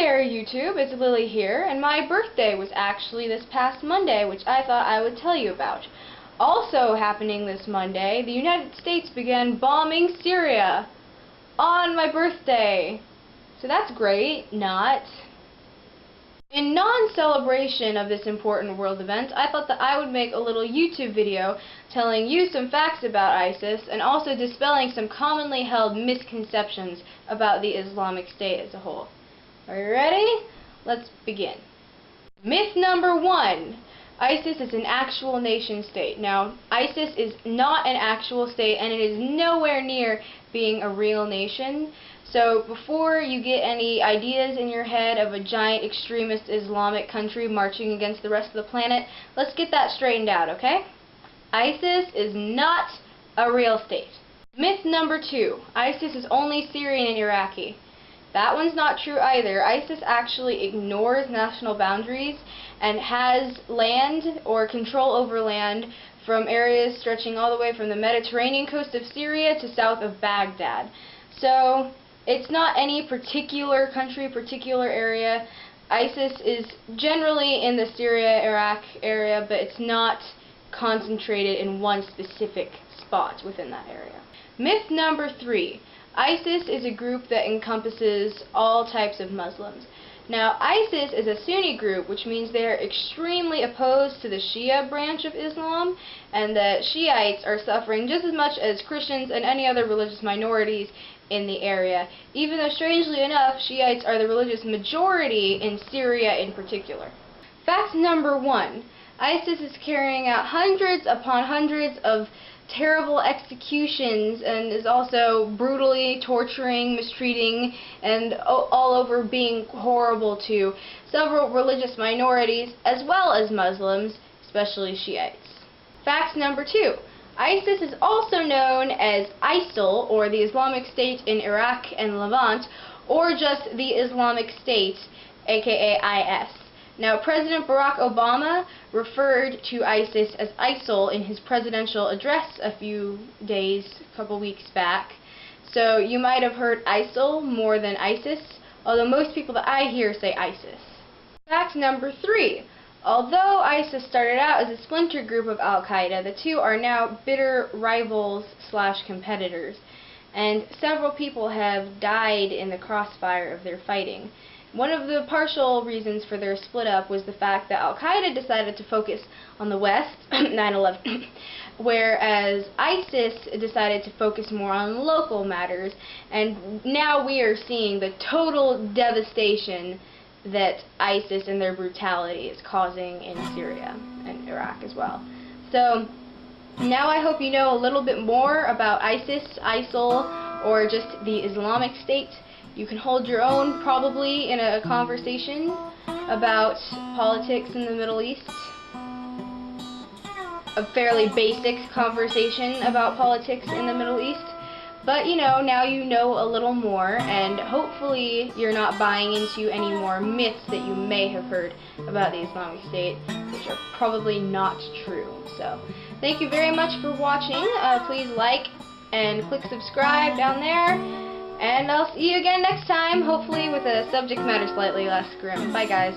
there, YouTube, it's Lily here, and my birthday was actually this past Monday, which I thought I would tell you about. Also happening this Monday, the United States began bombing Syria on my birthday. So that's great, not. In non-celebration of this important world event, I thought that I would make a little YouTube video telling you some facts about ISIS and also dispelling some commonly held misconceptions about the Islamic State as a whole. Are you ready? Let's begin. Myth number 1. ISIS is an actual nation state. Now, ISIS is not an actual state and it is nowhere near being a real nation. So before you get any ideas in your head of a giant extremist Islamic country marching against the rest of the planet, let's get that straightened out, okay? ISIS is not a real state. Myth number 2. ISIS is only Syrian and Iraqi. That one's not true either. ISIS actually ignores national boundaries and has land or control over land from areas stretching all the way from the Mediterranean coast of Syria to south of Baghdad. So it's not any particular country, particular area. ISIS is generally in the Syria-Iraq area, but it's not concentrated in one specific spot within that area. Myth number 3. ISIS is a group that encompasses all types of Muslims. Now, ISIS is a Sunni group, which means they are extremely opposed to the Shia branch of Islam, and that Shiites are suffering just as much as Christians and any other religious minorities in the area, even though, strangely enough, Shiites are the religious majority in Syria in particular. Fact number 1. ISIS is carrying out hundreds upon hundreds of terrible executions and is also brutally torturing, mistreating, and all over being horrible to several religious minorities as well as Muslims, especially Shiites. Fact number 2. ISIS is also known as ISIL, or the Islamic State in Iraq and Levant, or just the Islamic State, aka IS. Now, President Barack Obama referred to ISIS as ISIL in his presidential address a couple weeks back. So you might have heard ISIL more than ISIS, although most people that I hear say ISIS. Fact number 3. Although ISIS started out as a splinter group of Al-Qaeda, the two are now bitter rivals/competitors, and several people have died in the crossfire of their fighting. One of the partial reasons for their split up was the fact that Al-Qaeda decided to focus on the West, 9/11, whereas ISIS decided to focus more on local matters, and now we are seeing the total devastation that ISIS and their brutality is causing in Syria and Iraq as well. So now I hope you know a little bit more about ISIS, ISIL, or just the Islamic State. You can hold your own probably in a conversation about politics in the Middle East. A fairly basic conversation about politics in the Middle East. But, you know, now you know a little more, and hopefully you're not buying into any more myths that you may have heard about the Islamic State, which are probably not true. So, thank you very much for watching. Please like and click subscribe down there, and I'll see you again next time, hopefully with a subject matter slightly less grim. Bye, guys.